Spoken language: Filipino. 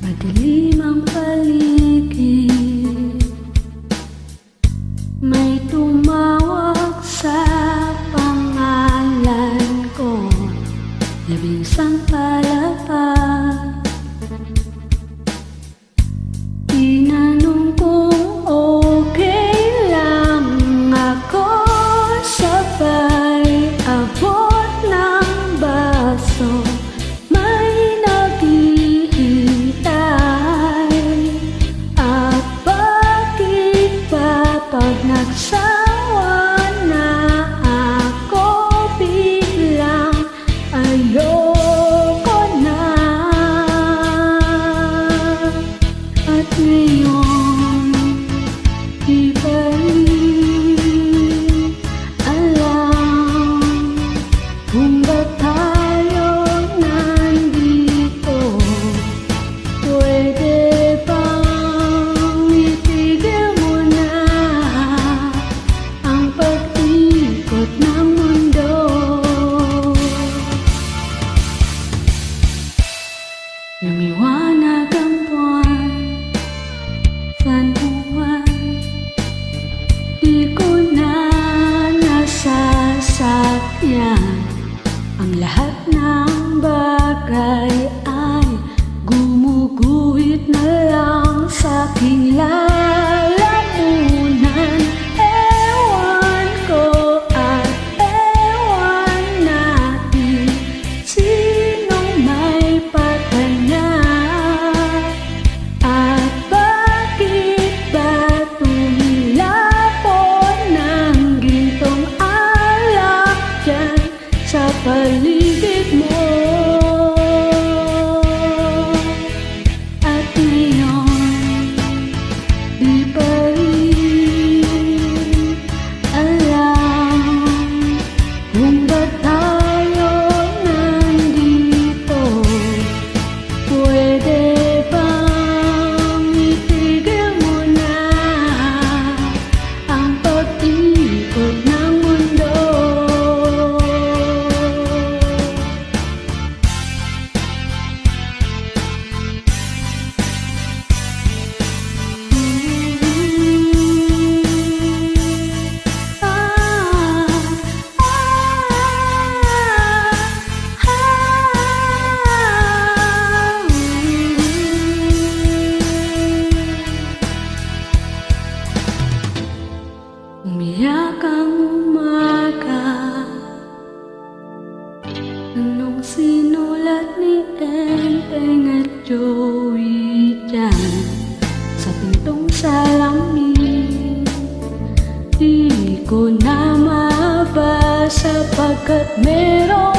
Madilim ang paligid, may tumawag sa pangalan ko, labing-isang palapag. Tinanong kung okay lang ako, sabay abot ng baso. Pag nagsawa na ako, biglang ayoko na. At ngayon, di ba rin alam kung ba't tayo nandito? Pwede bang itigil mo na ang pag-ikot ng mundo? Lumiwanag ang buwan, San Juan, di ko na nasasakyan. Ang lahat ng bagay ay gumuguhit na lang sa aking lalamunan. Ewan ko at ewan natin sinong may patanya, at bakit ba tumilapon ng gintong alak dyan sa paligid mo? At ngayon, di pa rin alam kung ba't tayo nandito. Pwede bang itigil mo na ang pag-ikot ng mundo? Umiyak ang umaga, anong sinulat ni Enteng at Joey dyan sa pintong salamin? Di ko na mabasa pagkat meron